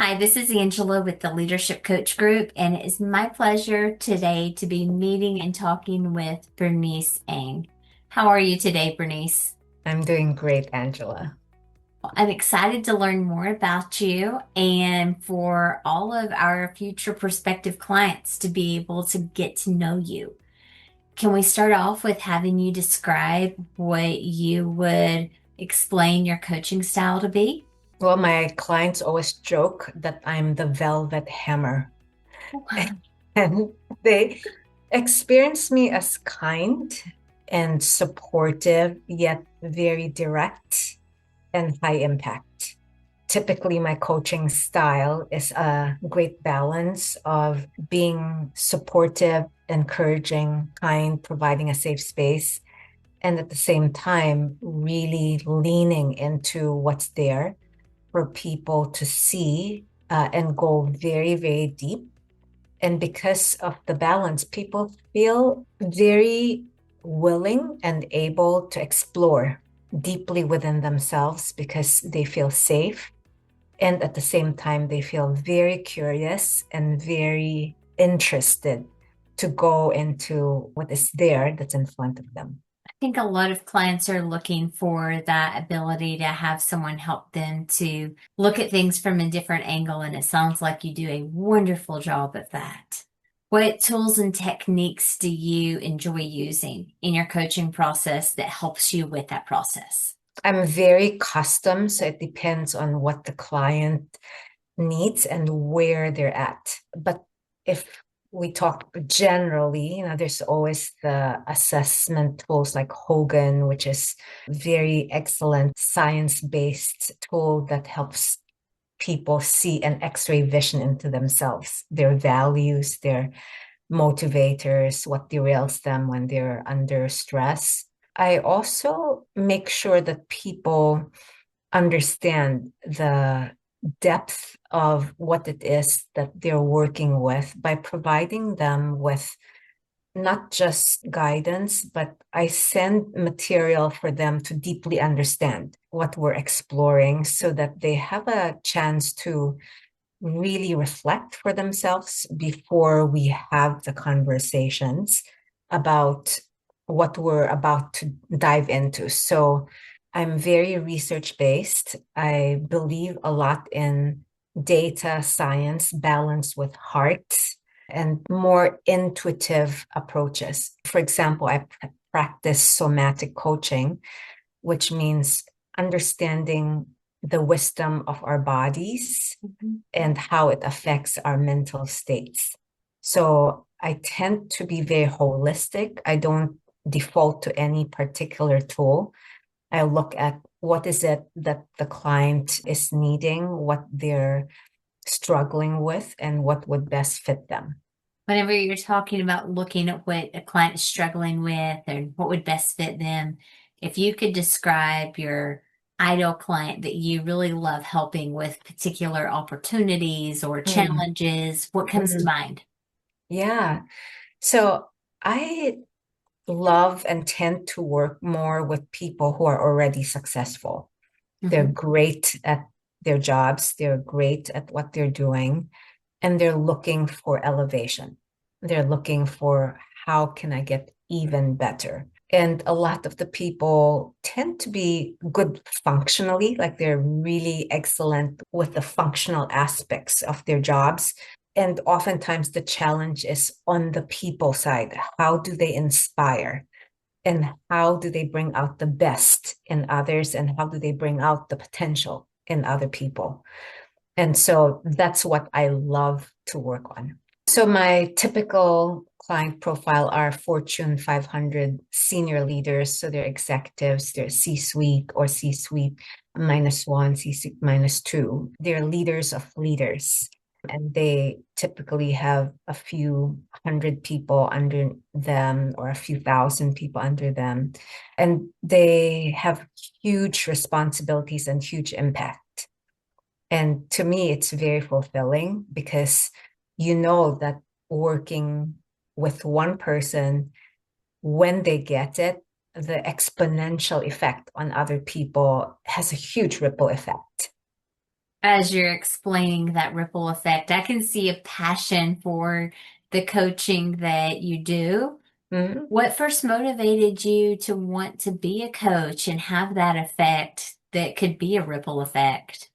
Hi, this is Angela with the Leadership Coach Group, and it is my pleasure today to be meeting and talking with Bernice Ang. How are you today, Bernice? I'm doing great, Angela. Well, I'm excited to learn more about you and for all of our future prospective clients to be able to get to know you. Can we start off with having you describe what you would explain your coaching style to be? Well, my clients always joke that I'm the velvet hammer, and they experience me as kind and supportive, yet very direct and high impact. Typically, my coaching style is a great balance of being supportive, encouraging, kind, providing a safe space, and at the same time, really leaning into what's there for people to see and go very, very deep. And because of the balance, people feel very willing and able to explore deeply within themselves because they feel safe. And at the same time, they feel very curious and very interested to go into what is there that's in front of them. I think a lot of clients are looking for that ability to have someone help them to look at things from a different angle, and it sounds like you do a wonderful job of that. What tools and techniques do you enjoy using in your coaching process that helps you with that process? I'm very custom, so it depends on what the client needs and where they're at. But if we talk generally, there's always the assessment tools like Hogan, which is very excellent science-based tool that helps people see an X-ray vision into themselves, their values, their motivators, what derails them when they're under stress. I also make sure that people understand the depth of what it is that they're working with by providing them with not just guidance, but I send material for them to deeply understand what we're exploring so that they have a chance to really reflect for themselves before we have the conversations about what we're about to dive into. So I'm very research based. I believe a lot in data science balanced with heart and more intuitive approaches. For example, I practice somatic coaching, which means understanding the wisdom of our bodies Mhm. and how it affects our mental states. So I tend to be very holistic. I don't default to any particular tool. I look at what is it that the client is needing, what they're struggling with, and what would best fit them. Whenever you're talking about looking at what a client is struggling with and what would best fit them, if you could describe your ideal client that you really love helping with particular opportunities or Mm, challenges, what comes to mm. mind? Yeah. So I love and tend to work more with people who are already successful. They're Mhm. great at their jobs, they're great at what they're doing, and they're looking for elevation. They're looking for how can I get even better? And a lot of the people tend to be good functionally, like they're really excellent with the functional aspects of their jobs. And oftentimes the challenge is on the people side. How do they inspire? And how do they bring out the best in others? And how do they bring out the potential in other people? And so that's what I love to work on. So my typical client profile are Fortune 500 senior leaders. So they're executives, they're C-suite or C-suite minus one, C-suite minus two. They're leaders of leaders. And they typically have a few hundred people under them or a few thousand people under them. And they have huge responsibilities and huge impact. And to me, it's very fulfilling because you know that working with one person, when they get it, the exponential effect on other people has a huge ripple effect. As you're explaining that ripple effect, I can see a passion for the coaching that you do. Mhm. What first motivated you to want to be a coach and have that effect that could be a ripple effect?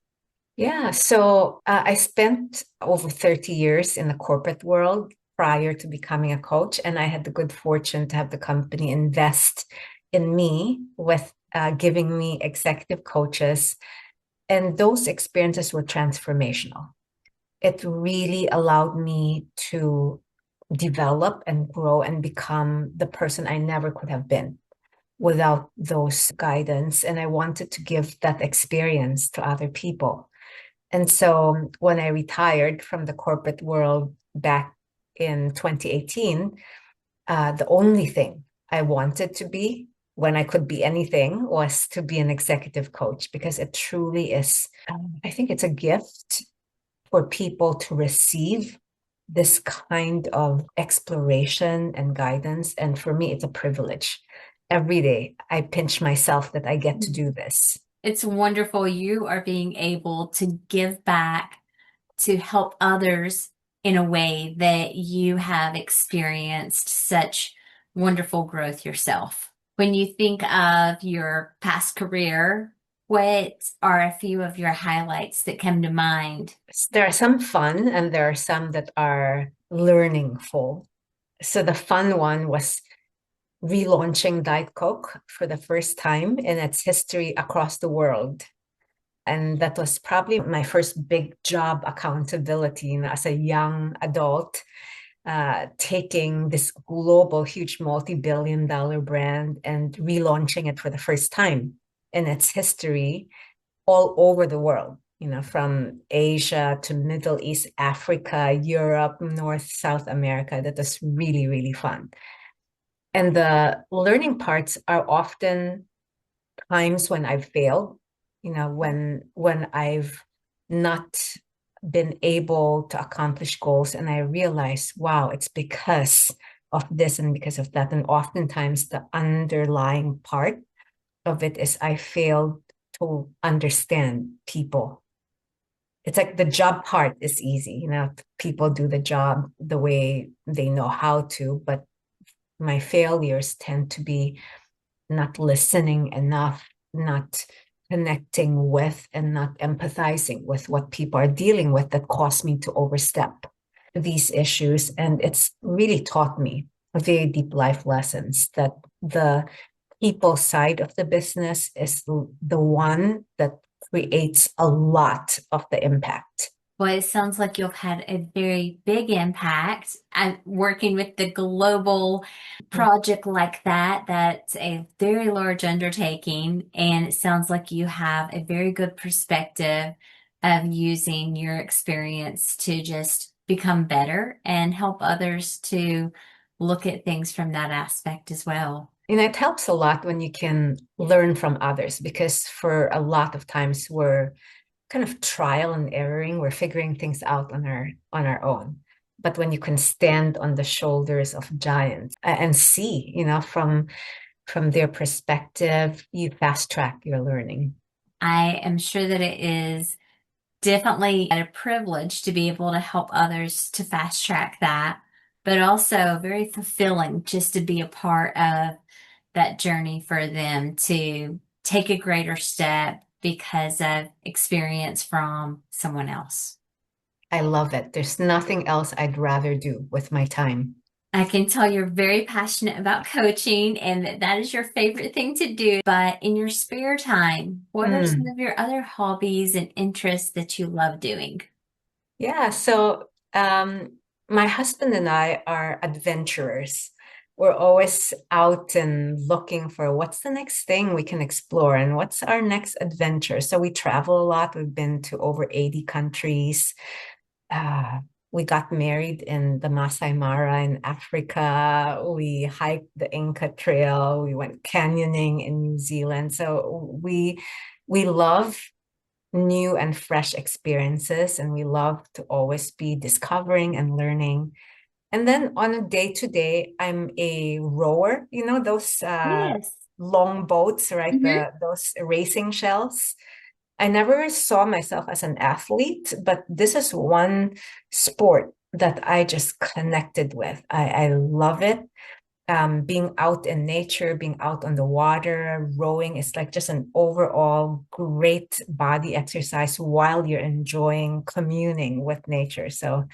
Yeah, so I spent over 30 years in the corporate world prior to becoming a coach, and I had the good fortune to have the company invest in me with giving me executive coaches, and those experiences were transformational. It really allowed me to develop and grow and become the person I never could have been without those guidance. And I wanted to give that experience to other people. And so when I retired from the corporate world back in 2018, the only thing I wanted to be when I could be anything was to be an executive coach because it truly is, I think it's a gift for people to receive this kind of exploration and guidance. And for me, it's a privilege. Every day, I pinch myself that I get to do this. It's wonderful you are being able to give back to help others in a way that you have experienced such wonderful growth yourself. When you think of your past career, what are a few of your highlights that come to mind? There are some fun and there are some that are learningful. So the fun one was relaunching Diet Coke for the first time in its history across the world. And that was probably my first big job accountability, as a young adult, taking this global, huge multi-billion dollar brand and relaunching it for the first time in its history all over the world, from Asia to Middle East, Africa, Europe, North, South America. That was really, really fun. And the learning parts are often times when I've failed, when I've not been able to accomplish goals and I realize, wow, it's because of this and because of that. And oftentimes the underlying part of it is I failed to understand people. It's like the job part is easy, people do the job the way they know how to, but my failures tend to be not listening enough, not connecting with, and not empathizing with what people are dealing with that caused me to overstep these issues. And it's really taught me very deep life lessons that the people side of the business is the one that creates a lot of the impact. Well, it sounds like you've had a very big impact at working with the global project like that. That's a very large undertaking, and it sounds like you have a very good perspective of using your experience to just become better and help others to look at things from that aspect as well. It helps a lot when you can learn from others because for a lot of times we're kind of trial and erroring. We're figuring things out on our own. But when you can stand on the shoulders of giants and see, from their perspective, you fast track your learning. I am sure that it is definitely a privilege to be able to help others to fast track that, but also very fulfilling just to be a part of that journey for them to take a greater step because of experience from someone else. I love it. There's nothing else I'd rather do with my time. I can tell you're very passionate about coaching and that that is your favorite thing to do. But in your spare time, what are some Mm. of your other hobbies and interests that you love doing? Yeah, so my husband and I are adventurers. We're always out and looking for what's the next thing we can explore and what's our next adventure. So we travel a lot. We've been to over 80 countries. Uh, we got married in the Masai Mara in Africa. We hiked the Inca Trail. We went canyoning in New Zealand. So we love new and fresh experiences, and we love to always be discovering and learning. And then on a day to day, I'm a rower, those Yes. long boats, right? Hmm. Those racing shells. I never saw myself as an athlete, but this is one sport that I just connected with. I love it. Being out in nature, being out on the water, rowing is like just an overall great body exercise while you're enjoying communing with nature. So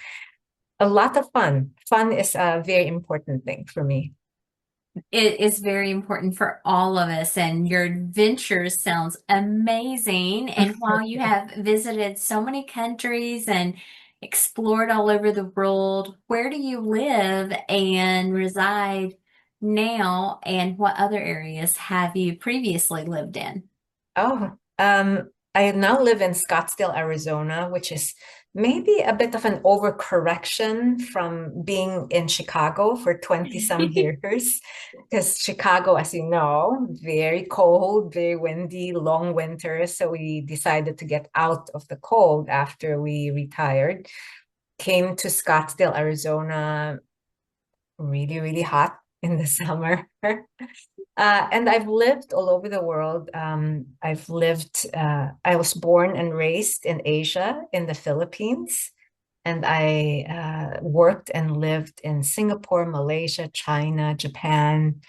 a lot of fun. Fun is a very important thing for me. It is very important for all of us, and your adventures sounds amazing. And while you have visited so many countries and explored all over the world, where do you live and reside now, and what other areas have you previously lived in? Oh, I now live in Scottsdale, Arizona, which is maybe a bit of an overcorrection from being in Chicago for 20 some years. Because Chicago, as you know, very cold, very windy, long winters. So we decided to get out of the cold after we retired. Came to Scottsdale, Arizona, really, really hot in the summer. And I've lived all over the world. I was born and raised in Asia, in the Philippines. And I worked and lived in Singapore, Malaysia, China, Japan.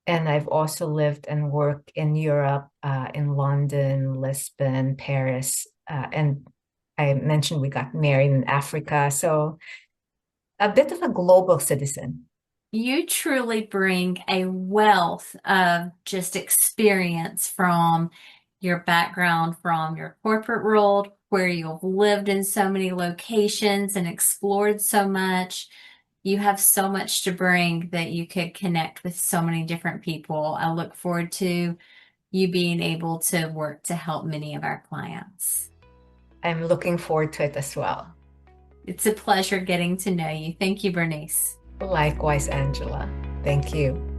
And I've also lived and worked in Europe, in London, Lisbon, Paris. And I mentioned we got married in Africa. So a bit of a global citizen. You truly bring a wealth of just experience from your background, from your corporate world, where you've lived in so many locations and explored so much. You have so much to bring that you could connect with so many different people. I look forward to you being able to work to help many of our clients. I'm looking forward to it as well. It's a pleasure getting to know you. Thank you, Bernice. Likewise, Angela. Thank you.